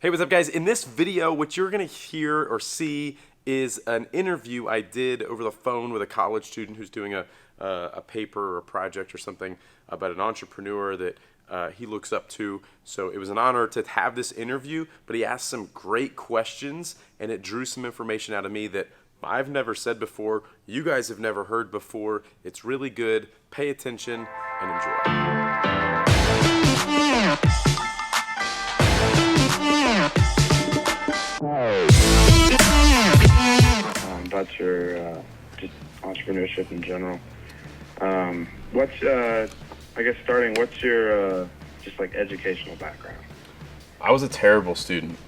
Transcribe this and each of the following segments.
Hey, what's up, guys? In this video, what you're going to hear or see is an interview I did over the phone with a college student who's doing a paper or a project or something about an entrepreneur that he looks up to. So it was an honor to have this interview, but he asked some great questions, and it drew some information out of me that I've never said before, you guys have never heard before. It's really good. Pay attention and enjoy. About your just entrepreneurship in general. What's I guess starting? What's your just like educational background? I was a terrible student.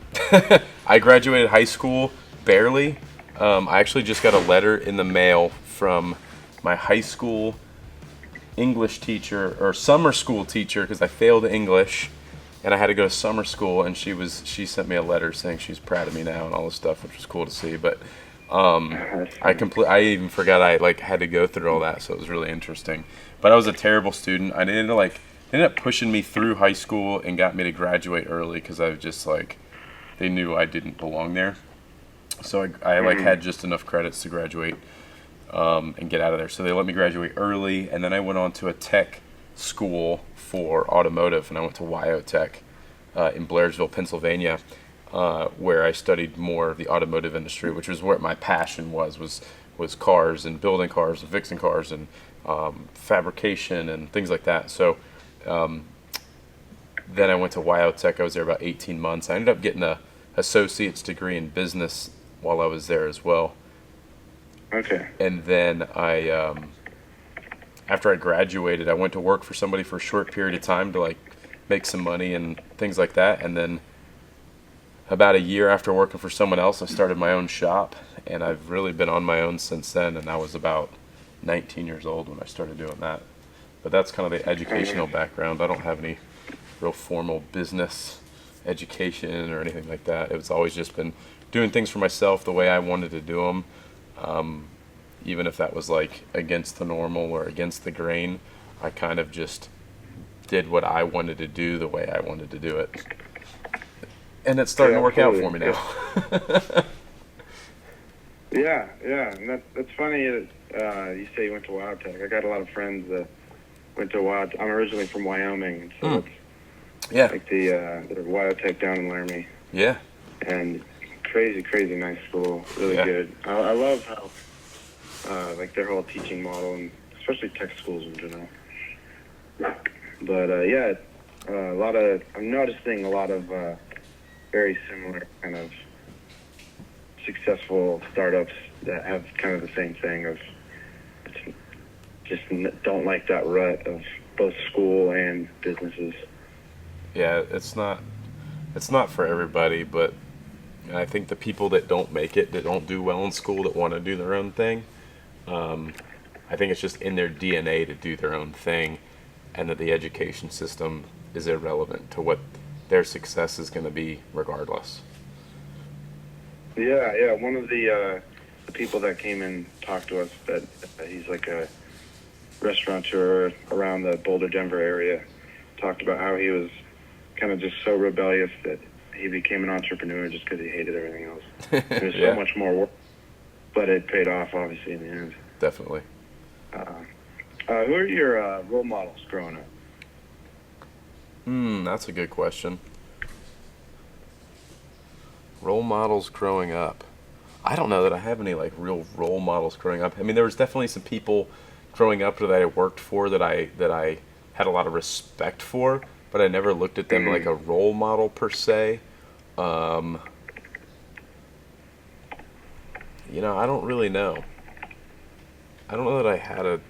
I graduated high school barely. I actually just got a letter in the mail from my high school English teacher or summer school teacher because I failed English and I had to go to summer school, and she sent me a letter saying she's proud of me now and all this stuff, which was cool to see. But I even forgot I had to go through all that, so it was really interesting. But I was a terrible student. They ended up pushing me through high school and got me to graduate early because I was just they knew I didn't belong there. So I had just enough credits to graduate and get out of there. So they let me graduate early, and then I went on to a tech school for automotive, and I went to Tech in Blairsville, Pennsylvania, where I studied more of the automotive industry, which was where my passion was cars and building cars and fixing cars and fabrication and things like that. So then I went to Tech. I was there about 18 months. I ended up getting a associate's degree in business while I was there as well. Okay. And then after I graduated, I went to work for somebody for a short period of time to make some money and things like that. And then about a year after working for someone else, I started my own shop, and I've really been on my own since then. And I was about 19 years old when I started doing that. But that's kind of the educational background. I don't have any real formal business education or anything like that. It's always just been doing things for myself the way I wanted to do them. Even if that was against the normal or against the grain, I kind of just did what I wanted to do the way I wanted to do it. And it's starting to work out for me now. Yeah, and that's funny that you say you went to Tech. I got a lot of friends that went to I'm originally from Wyoming, so it's like the Tech down in Laramie. Yeah. And crazy nice school, really good. I love how their whole teaching model, and especially tech schools in general. But I'm noticing a lot of very similar kind of successful startups that have kind of the same thing of just don't like that rut of both school and businesses. Yeah, it's not for everybody, but I think the people that don't make it, that don't do well in school, that want to do their own thing, I think it's just in their DNA to do their own thing, and that the education system is irrelevant to what their success is going to be regardless. Yeah. One of the people that came and talked to us, that he's like a restaurateur around the Boulder, Denver area, talked about how he was kind of just so rebellious that he became an entrepreneur just because he hated everything else. There's so much more work, but it paid off, obviously, in the end. Definitely. Who are your role models growing up? That's a good question. Role models growing up. I don't know that I have any real role models growing up. I mean, there was definitely some people growing up that I worked for that I had a lot of respect for, but I never looked at them like a role model per se. I don't really know. I don't know that I had a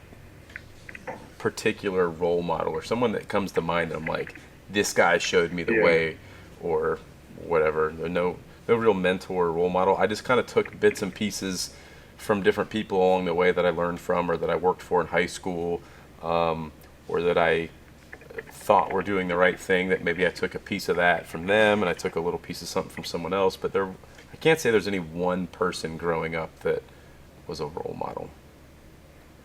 particular role model or someone that comes to mind that I'm like, this guy showed me the way or whatever. No real mentor or role model. I just kind of took bits and pieces from different people along the way that I learned from, or that I worked for in high school, or that I thought were doing the right thing, that maybe I took a piece of that from them and I took a little piece of something from someone else. But I can't say there's any one person growing up that was a role model.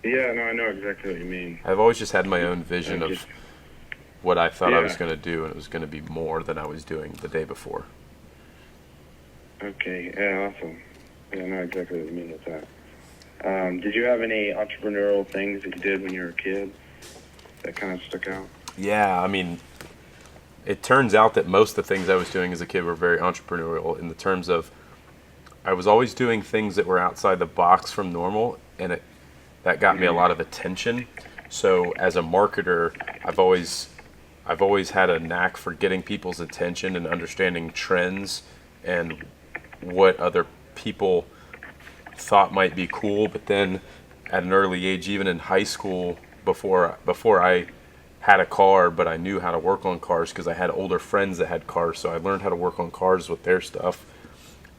Yeah, no, I know exactly what you mean. I've always just had my own vision of what I thought I was going to do, and it was going to be more than I was doing the day before. Okay, yeah, awesome. Yeah, I know exactly what you mean with that. Did you have any entrepreneurial things that you did when you were a kid that kind of stuck out? Yeah, I mean, it turns out that most of the things I was doing as a kid were very entrepreneurial in the terms of I was always doing things that were outside the box from normal, and that got me a lot of attention. So as a marketer, I've always had a knack for getting people's attention and understanding trends and what other people thought might be cool. But then at an early age, even in high school, before I had a car, but I knew how to work on cars because I had older friends that had cars, so I learned how to work on cars with their stuff.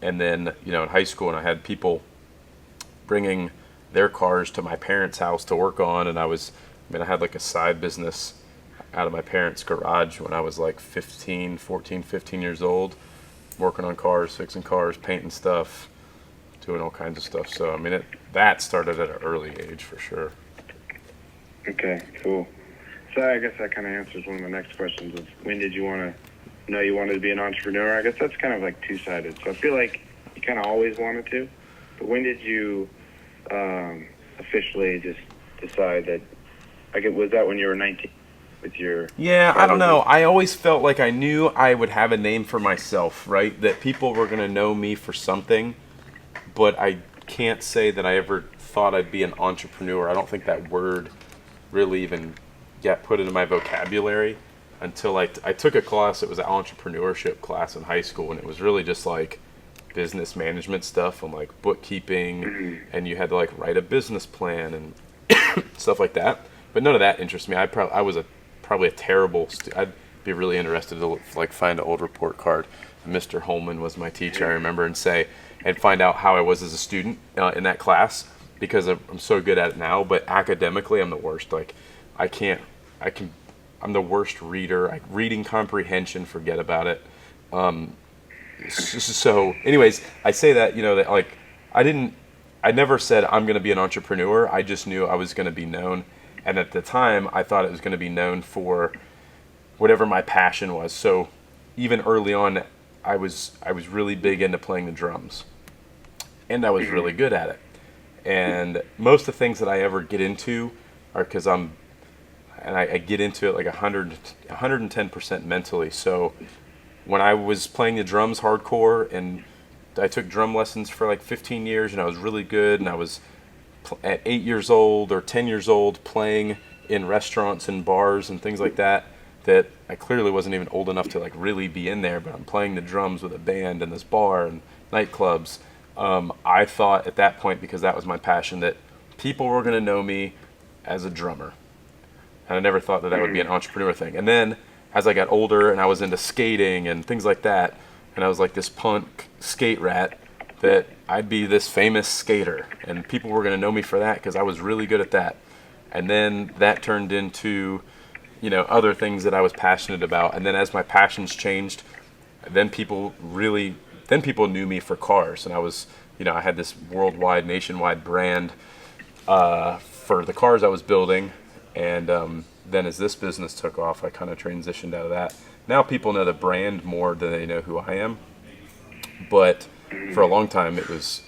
And then, in high school, and I had people bringing their cars to my parents' house to work on, and I had like a side business out of my parents' garage when I was like 15 years old, working on cars, fixing cars, painting stuff, doing all kinds of stuff. So, that started at an early age for sure. Okay, cool. So I guess that kind of answers one of the next questions of when did you want to know you wanted to be an entrepreneur? I guess that's kind of like two-sided. So I feel like you kind of always wanted to, but when did you officially just decide that, was that when you were 19 with your... Yeah, I don't know. I always felt like I knew I would have a name for myself, right? That people were going to know me for something, but I can't say that I ever thought I'd be an entrepreneur. I don't think that word really even got put into my vocabulary until I took a class. It was an entrepreneurship class in high school, and it was really just like business management stuff and like bookkeeping, and you had to like write a business plan and stuff like that. But none of that interests me. I was probably a terrible I'd be really interested to like find an old report card. Mr. Holman was my teacher, I remember, and find out how I was as a student in that class, because I'm so good at it now. But academically, I'm the worst. Like I'm the worst reader. Reading comprehension, forget about it. So anyways, I say that, that like, I never said I'm going to be an entrepreneur. I just knew I was going to be known. And at the time, I thought it was going to be known for whatever my passion was. So even early on, I was really big into playing the drums, and I was really good at it. And most of the things that I ever get into are because I get into it like 110% mentally. So when I was playing the drums hardcore, and I took drum lessons for like 15 years, and I was really good, and I was at 8 years old or 10 years old playing in restaurants and bars and things like that I clearly wasn't even old enough to like really be in there, but I'm playing the drums with a band in this bar and nightclubs. I thought at that point, because that was my passion, that people were going to know me as a drummer. And I never thought that would be an entrepreneur thing. And then as I got older and I was into skating and things like that, and I was like this punk skate rat, that I'd be this famous skater, and people were going to know me for that because I was really good at that. And then that turned into, other things that I was passionate about. And then as my passions changed, then people knew me for cars. And I was, I had this worldwide, nationwide brand for the cars I was building. And then as this business took off, I kind of transitioned out of that. Now people know the brand more than they know who I am. But for a long time,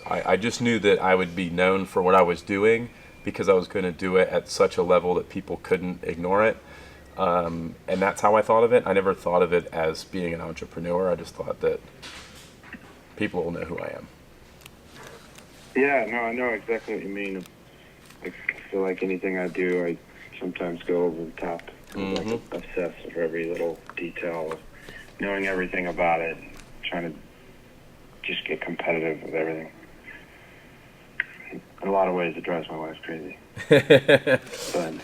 I just knew that I would be known for what I was doing, because I was going to do it at such a level that people couldn't ignore it. And that's how I thought of it. I never thought of it as being an entrepreneur. I just thought that people will know who I am. Yeah, no, I know exactly what you mean. I feel like anything I do, I sometimes go over the top. Mm-hmm. Like obsessed with every little detail of knowing everything about it, trying to just get competitive with everything. In a lot of ways, it drives my wife crazy. But,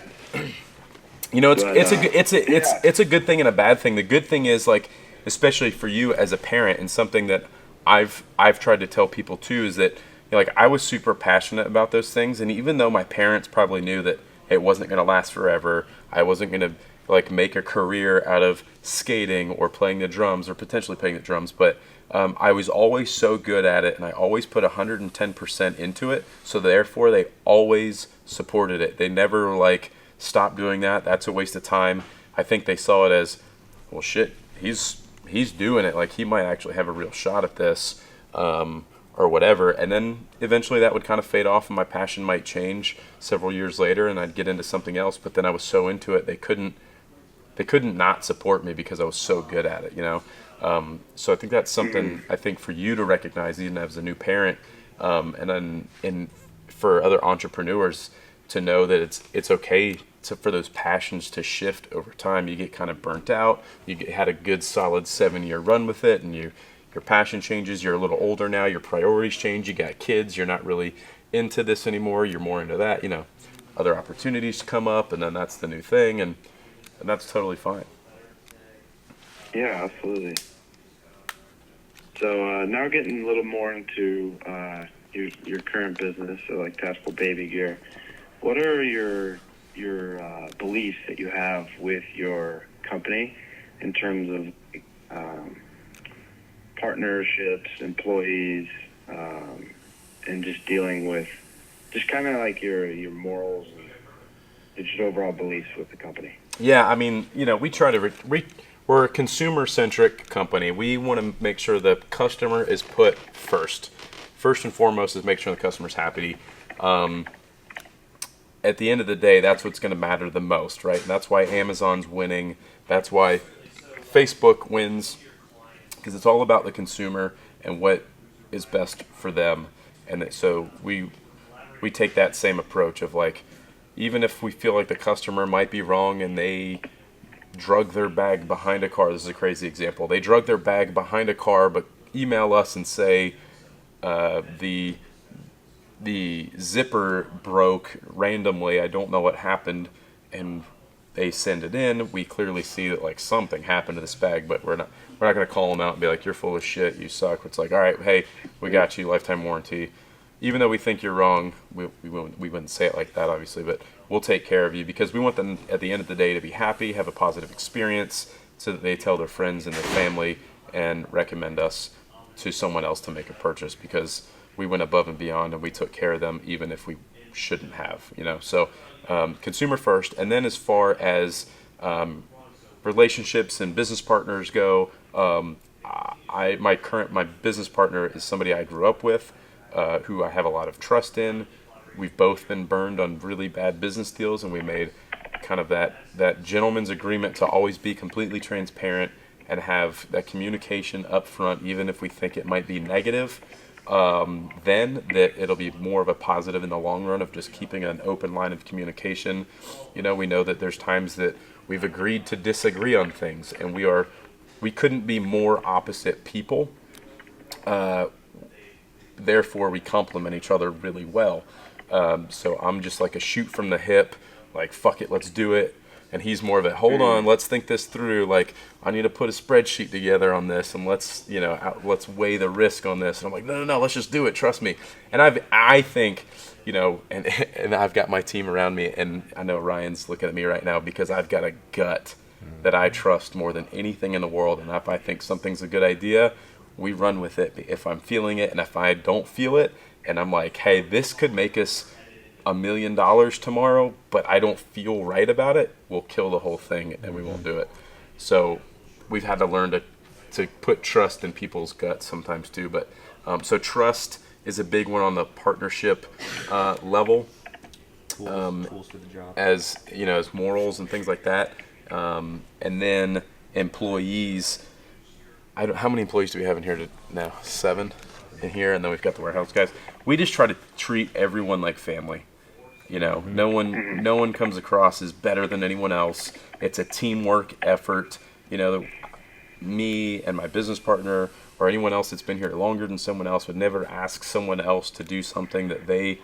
it's a good thing and a bad thing. The good thing is, like, especially for you as a parent, and something that I've tried to tell people too, is that like I was super passionate about those things, and even though my parents probably knew that it wasn't going to last forever, I wasn't going to like make a career out of skating or playing the drums or potentially playing the drums, but I was always so good at it, and I always put 110% into it, so therefore they always supported it. They never like stopped doing that. That's a waste of time. I think they saw it as, well, shit, he's doing it. Like, he might actually have a real shot at this. or whatever. And then eventually that would kind of fade off and my passion might change several years later and I'd get into something else. But then I was so into it, they couldn't not support me because I was so good at it, you know? So I think that's something I think for you to recognize even as a new parent, and then for other entrepreneurs to know that it's okay for those passions to shift over time. You get kind of burnt out. Had a good solid 7-year run with it, and your passion changes. You're a little older now. Your priorities change. You got kids. You're not really into this anymore. You're more into that. You know, other opportunities come up, and then that's the new thing, and that's totally fine. Yeah, absolutely. So now getting a little more into your current business, so like Tactical Baby Gear. What are your beliefs that you have with your company in terms of partnerships, employees, and just dealing with just kind of like your morals and just overall beliefs with the company? Yeah, I mean, you know, we try to we're a consumer-centric company. We want to make sure the customer is put first. First and foremost is make sure the customer's happy. At the end of the day, that's what's going to matter the most, right? And that's why Amazon's winning. That's why Facebook wins, because it's all about the consumer and what is best for them. And so we take that same approach of like, even if we feel like the customer might be wrong and they drug their bag behind a car. This is a crazy example. They drug their bag behind a car, but email us and say the zipper broke randomly. I don't know what happened, and they send it in. We clearly see that like something happened to this bag, but we're not going to call them out and be like, you're full of shit, you suck. It's like, all right, hey, we got you, lifetime warranty. Even though we think you're wrong, we wouldn't say it like that, obviously, but we'll take care of you because we want them at the end of the day to be happy, have a positive experience, so that they tell their friends and their family and recommend us to someone else to make a purchase because we went above and beyond and we took care of them even if we shouldn't have, you know. So consumer first, and then as far as relationships and business partners go, my business partner is somebody I grew up with, who I have a lot of trust in. We've both been burned on really bad business deals, and we made kind of that gentleman's agreement to always be completely transparent and have that communication up front, even if we think it might be negative. Then that it'll be more of a positive in the long run of just keeping an open line of communication. You know, we know that there's times that we've agreed to disagree on things, and we couldn't be more opposite people. Therefore, we complement each other really well. So I'm just like a shoot from the hip, like, fuck it, let's do it. And he's more of a, hold on, let's think this through. Like, I need to put a spreadsheet together on this, and let's weigh the risk on this. And I'm like, no, let's just do it. Trust me. And I think, you know, and I've got my team around me, and I know Ryan's looking at me right now because I've got a gut that I trust more than anything in the world. And if I think something's a good idea, we run with it if I'm feeling it. And if I don't feel it, and I'm like, hey, this could make us $1 million tomorrow, but I don't feel right about it, we'll kill the whole thing and we won't do it. So we've had to learn to put trust in people's guts sometimes too. But so trust is a big one on the partnership level. Tools for the job. As you know, as morals and things like that. And then employees. How many employees do we have in here now? 7 in here, and then we've got the warehouse guys. We just try to treat everyone like family. You know, no one comes across as better than anyone else. It's a teamwork effort. You know, me and my business partner or anyone else that's been here longer than someone else would never ask someone else to do something that they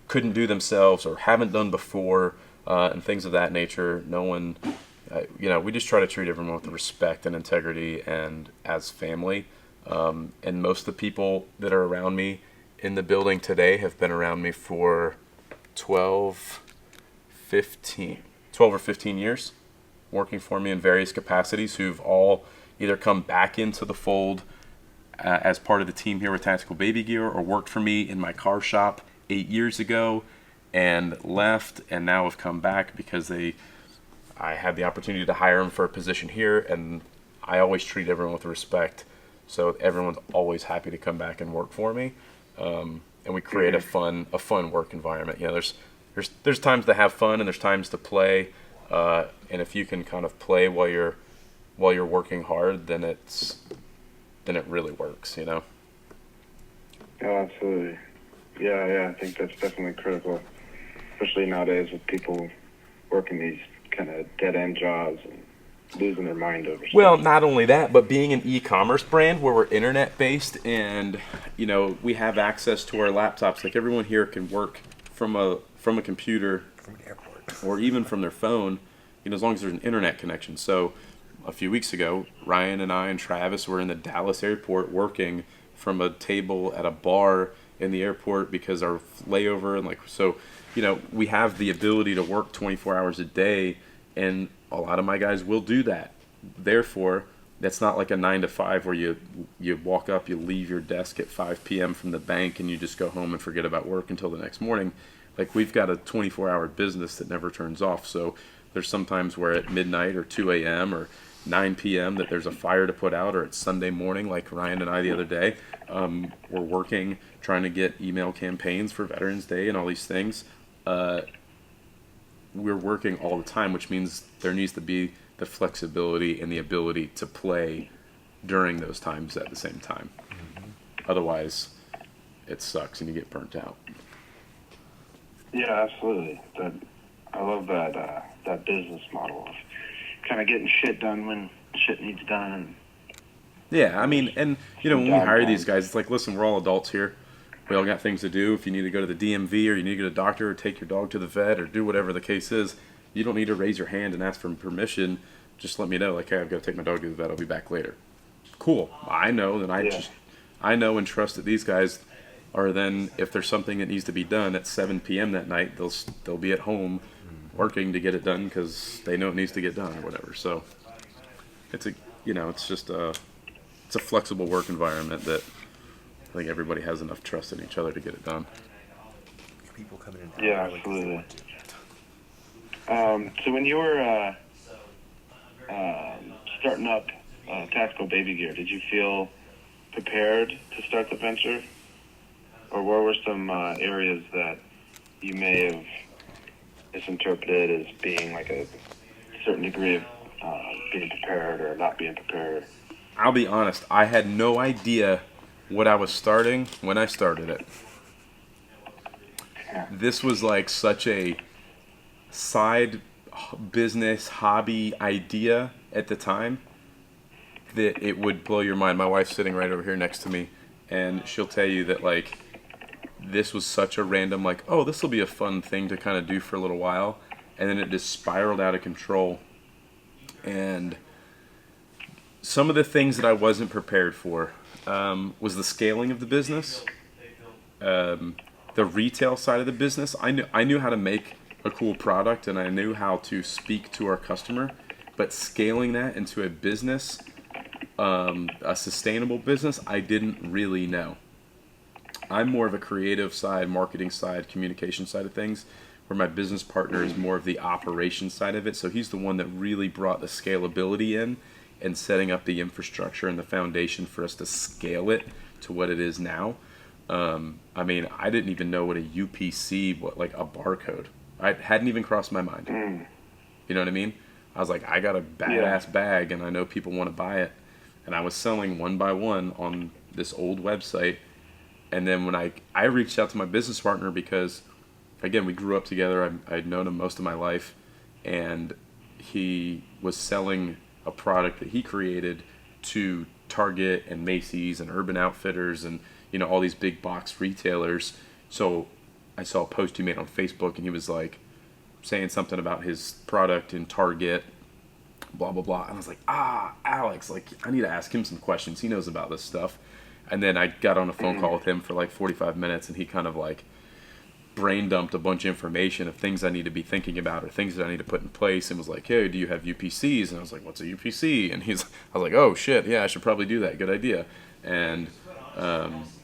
couldn't do themselves or haven't done before, and things of that nature. No one, you know, we just try to treat everyone with respect and integrity and as family. And most of the people that are around me in the building today have been around me for 12 or 15 years, working for me in various capacities, who've all either come back into the fold as part of the team here with Tactical Baby Gear, or worked for me in my car shop 8 years ago and left, and now have come back because I had the opportunity to hire them for a position here, and I always treat everyone with respect so everyone's always happy to come back and work for me, and we create a fun work environment. You know, there's times to have fun and there's times to play, and if you can kind of play while you're working hard, then it really works. You know. Oh, absolutely. Yeah, I think that's definitely critical, especially nowadays with people working these kind of dead-end jobs and losing their mind over stuff. Well, not only that, but being an e-commerce brand where we're internet-based and, you know, we have access to our laptops. Like everyone here can work from a computer, From an airport. or even from their phone, you know, as long as there's an internet connection. So a few weeks ago, Ryan and I and Travis were in the Dallas airport working from a table at a bar in the airport because our layover, and so, you know, we have the ability to work 24 hours a day, and a lot of my guys will do that. Therefore, that's not like a 9 to 5 where you walk up, you leave your desk at 5 p.m. from the bank and you just go home and forget about work until the next morning. Like, we've got a 24-hour business that never turns off. So there's sometimes where at midnight or 2 a.m. or 9 p.m. that there's a fire to put out, or it's Sunday morning like Ryan and I the other day. We're working, trying to get email campaigns for Veterans Day and all these things. We're working all the time, which means there needs to be the flexibility and the ability to play during those times at the same time. Mm-hmm. Otherwise, it sucks and you get burnt out. Yeah, absolutely. I love that business model of kind of getting shit done when shit needs done. Yeah, I mean, and you know, when we hire these guys, it's like, listen, we're all adults here. We all got things to do. If you need to go to the DMV, or you need to go to the doctor, or take your dog to the vet, or do whatever the case is, you don't need to raise your hand and ask for permission. Just let me know, like, hey, I've got to take my dog to the vet. I'll be back later. Cool. I know that I know and trust that these guys are then, if there's something that needs to be done at 7 p.m. that night, they'll be at home working to get it done because they know it needs to get done or whatever. So it's just a flexible work environment that I think everybody has enough trust in each other to get it done. People coming in. Yeah, absolutely. So when you were starting up Tactical Baby Gear, did you feel prepared to start the venture? Or where were some areas that you may have misinterpreted as being like a certain degree of being prepared or not being prepared? I'll be honest, I had no idea what I was starting when I started it. This was like such a side business hobby idea at the time that it would blow your mind. My wife's sitting right over here next to me, and she'll tell you that, like, this was such a random, like, oh, this will be a fun thing to kind of do for a little while, and then it just spiraled out of control. And some of the things that I wasn't prepared for was the scaling of the business, the retail side of the business. I knew how to make a cool product, and I knew how to speak to our customer, but scaling that into a business, a sustainable business, I didn't really know. I'm more of a creative side, marketing side, communication side of things, where my business partner is more of the operation side of it. So he's the one that really brought the scalability in and setting up the infrastructure and the foundation for us to scale it to what it is now. I mean, I didn't even know what a UPC, like a barcode. I hadn't even crossed my mind. You know what I mean? I was like, I got a badass bag and I know people want to buy it. And I was selling one by one on this old website. And then when I reached out to my business partner because, again, we grew up together. I'd known him most of my life. And he was selling a product that he created to Target and Macy's and Urban Outfitters and, you know, all these big box retailers. So I saw a post he made on Facebook, and he was like saying something about his product in Target, blah, blah, blah. And I was like, Alex, like, I need to ask him some questions. He knows about this stuff. And then I got on a phone call with him for like 45 minutes, and he kind of like brain dumped a bunch of information of things I need to be thinking about or things that I need to put in place, and was like, hey, do you have UPCs? And I was like, what's a UPC? And I was like, oh shit, yeah, I should probably do that. Good idea. And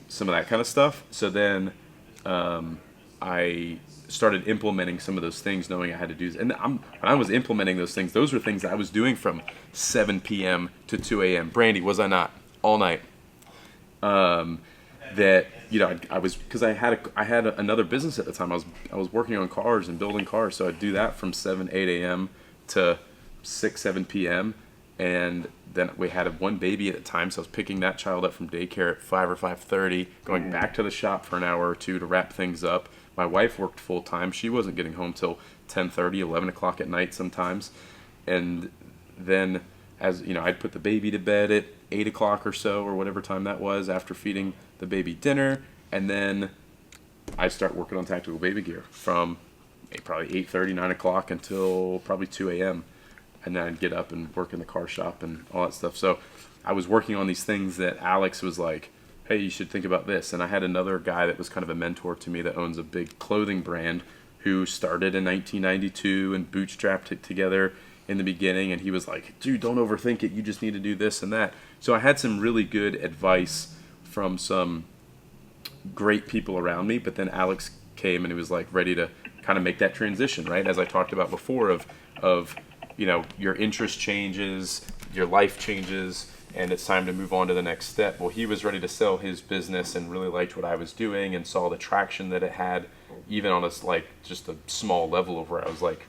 some of that kind of stuff. So then I started implementing some of those things, knowing I had to do. And when I was implementing those things, those were things I was doing from 7 p.m. to 2 a.m. Brandy, was I not? All night. that I was, because I had another business at the time. I was working on cars and building cars, so I'd do that from 7-8 a.m. to 6-7 p.m. and then we had one baby at the time, so I was picking that child up from daycare at 5 or 5:30, going back to the shop for an hour or two to wrap things up. My wife worked full time. She wasn't getting home till 10:30, 11 o'clock at night sometimes. And then, I'd put the baby to bed at 8 o'clock or so, or whatever time that was, after feeding the baby dinner. And then I'd start working on tactical baby gear from probably 8:30, 9 o'clock until probably 2 a.m. And then I'd get up and work in the car shop and all that stuff. So I was working on these things that Alex was like, hey, you should think about this. And I had another guy that was kind of a mentor to me that owns a big clothing brand who started in 1992 and bootstrapped it together in the beginning. And he was like, dude, don't overthink it. You just need to do this and that. So I had some really good advice from some great people around me. But then Alex came and he was like ready to kind of make that transition, right? As I talked about before of your interest changes, your life changes, and it's time to move on to the next step. Well, he was ready to sell his business and really liked what I was doing and saw the traction that it had, even on just a small level of where I was like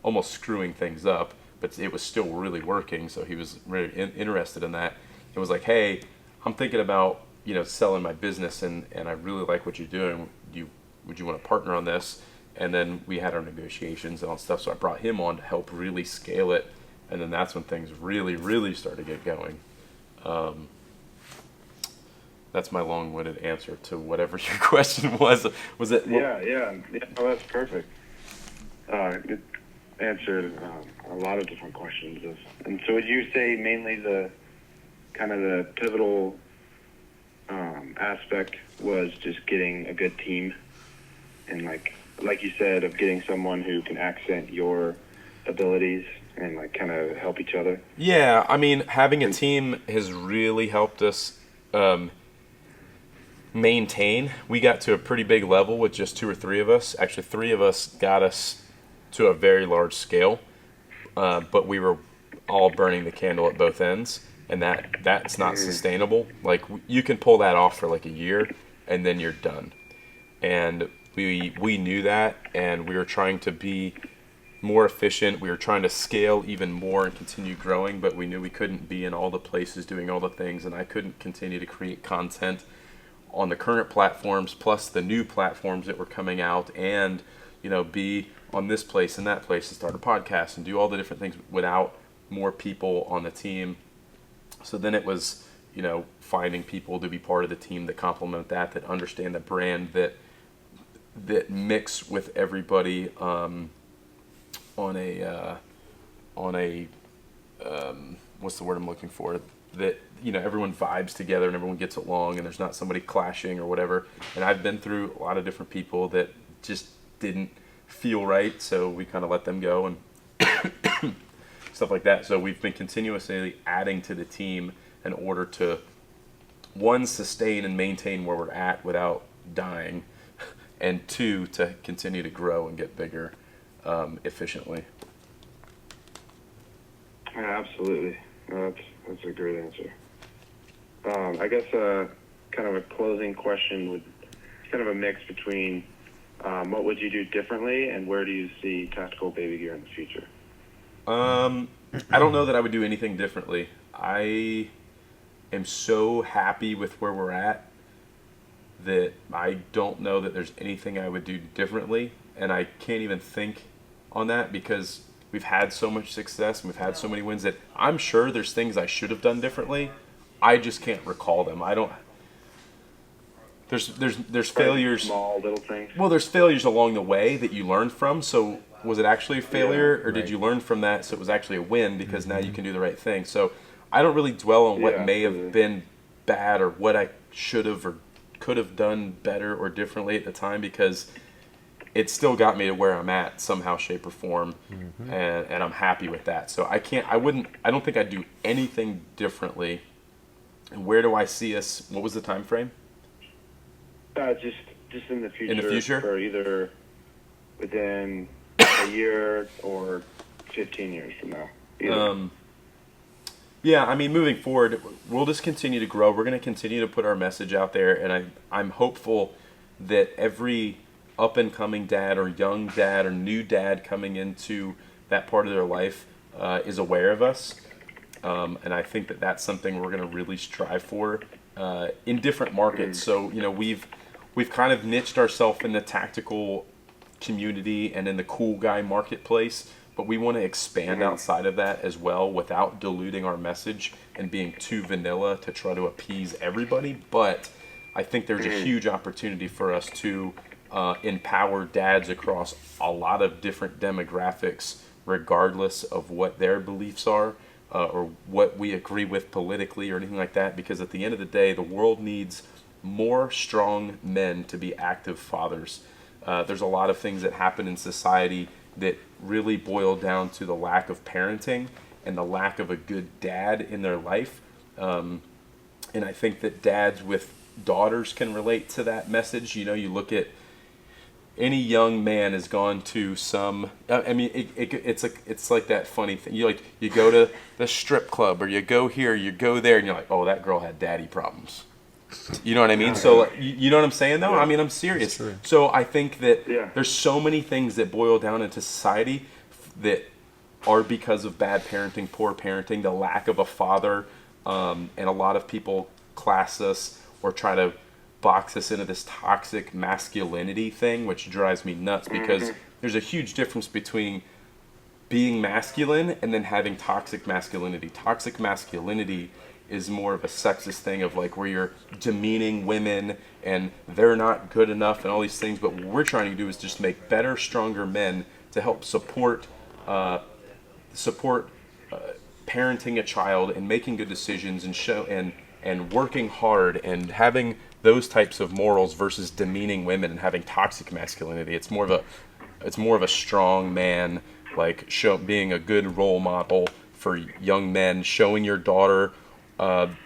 almost screwing things up, but it was still really working. So he was really interested in that. It was like, hey, I'm thinking about selling my business, and I really like what you're doing. Would you want to partner on this? And then we had our negotiations and all stuff. So I brought him on to help really scale it. And then that's when things really, really started to get going. That's my long-winded answer to whatever your question was. Was it? Yeah. No, that's perfect. It answered a lot of different questions. And so would you say mainly the kind of the pivotal aspect was just getting a good team and like you said, of getting someone who can accent your abilities and kind of help each other? Yeah, I mean, having a team has really helped us maintain. We got to a pretty big level with just 2 or 3 of us. Actually, 3 of us got us to a very large scale, but we were all burning the candle at both ends, and that's not sustainable. Like, you can pull that off for like a year, and then you're done. And we knew that, and we were trying to be more efficient. We were trying to scale even more and continue growing, but we knew we couldn't be in all the places doing all the things, and I couldn't continue to create content on the current platforms plus the new platforms that were coming out, and be on this place and that place and start a podcast and do all the different things without more people on the team. So then it was finding people to be part of the team that complement that understand the brand, that mix with everybody on a what's the word I'm looking for, that everyone vibes together and everyone gets along and there's not somebody clashing or whatever. And I've been through a lot of different people that just didn't feel right, so we kind of let them go and stuff like that. So we've been continuously adding to the team in order to, one, sustain and maintain where we're at without dying, and 2, to continue to grow and get bigger efficiently. Yeah, absolutely. No, that's a great answer. I guess kind of a closing question would kind of a mix between what would you do differently and where do you see tactical baby gear in the future? I don't know that I would do anything differently. I am so happy with where we're at that I don't know that there's anything I would do differently, and I can't even think on that because we've had so much success and we've had so many wins that I'm sure there's things I should have done differently. I just can't recall them. I don't. There's failures. Small little things. Well, there's failures along the way that you learn from. So was it actually a failure, or did you learn from that so it was actually a win because now you can do the right thing? So I don't really dwell on what may have been bad or what I should have or could have done better or differently at the time, because it still got me to where I'm at somehow, shape, or form, and I'm happy with that. So I don't think I'd do anything differently. And where do I see us? What was the time frame? Just in the future. In the future? For either within a year or 15 years from now. Yeah, I mean, moving forward, we'll just continue to grow. We're going to continue to put our message out there, and I'm hopeful that every up and coming dad or young dad or new dad coming into that part of their life is aware of us. And I think that that's something we're going to really strive for in different markets. So, you know, we've kind of niched ourselves in the tactical community and in the cool guy marketplace, but we want to expand outside of that as well without diluting our message and being too vanilla to try to appease everybody. But I think there's a huge opportunity for us to empower dads across a lot of different demographics, regardless of what their beliefs are or what we agree with politically or anything like that. Because at the end of the day, the world needs more strong men to be active fathers. There's a lot of things that happen in society that really boil down to the lack of parenting and the lack of a good dad in their life. And I think that dads with daughters can relate to that message. You know, you look at any young man has gone to some. I mean, it's like that funny thing. You go to the strip club or you go here, you go there, and you're like, oh, that girl had daddy problems. You know what I mean? So you know what I'm saying, though? I mean, I'm serious. So I think that there's so many things that boil down into society that are because of bad parenting, poor parenting, the lack of a father, and a lot of people class us or try to box us into this toxic masculinity thing, which drives me nuts because there's a huge difference between being masculine and then having toxic masculinity. Toxic masculinity is more of a sexist thing of like where you're demeaning women and they're not good enough and all these things. But what we're trying to do is just make better, stronger men to help support parenting a child and making good decisions and working hard and having those types of morals versus demeaning women and having toxic masculinity. It's more of a strong man, like being a good role model for young men, showing your daughter.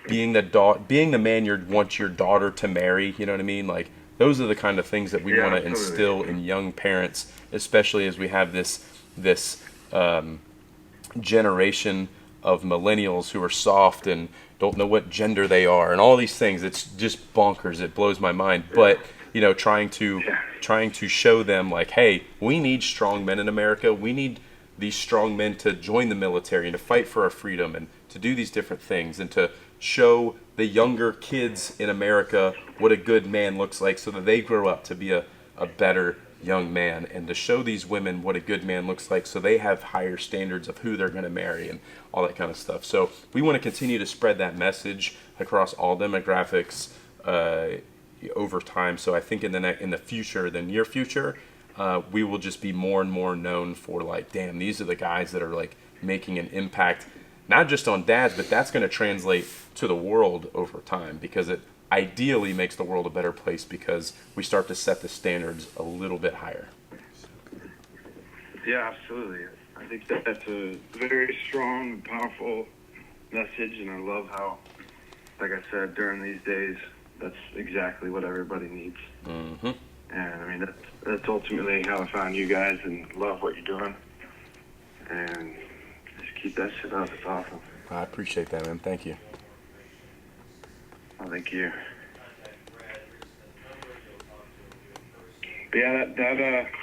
Being the man you want your daughter to marry, you know what I mean? Like those are the kind of things that we want to instill in young parents, especially as we have this generation of millennials who are soft and don't know what gender they are and all these things. It's just bonkers. It blows my mind. But you know, trying to show them like, hey, we need strong men in America. We need these strong men to join the military and to fight for our freedom and to do these different things and to show the younger kids in America what a good man looks like so that they grow up to be a better young man, and to show these women what a good man looks like so they have higher standards of who they're going to marry and all that kind of stuff. So we want to continue to spread that message across all demographics over time. So I think in the near future, we will just be more and more known for like, damn, these are the guys that are like making an impact, not just on dads, but that's going to translate to the world over time because it ideally makes the world a better place because we start to set the standards a little bit higher. Yeah, absolutely. I think that's a very strong and powerful message, and I love how, like I said, during these days, that's exactly what everybody needs. Mm-hmm. And I mean, that's ultimately how I found you guys and love what you're doing. And just keep that shit up. It's awesome. I appreciate that, man. Thank you. Oh, thank you. But yeah,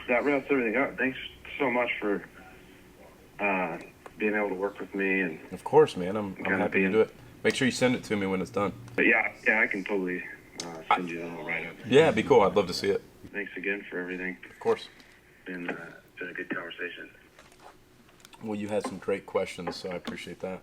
that wraps everything up. Thanks so much for being able to work with me. And of course, man. I'm happy to do it. Make sure you send it to me when it's done. But yeah, I can totally send you a little write-up. Yeah, it'd be cool. I'd love to see it. Thanks again for everything. Of course. Been a good conversation. Well, you had some great questions, so I appreciate that.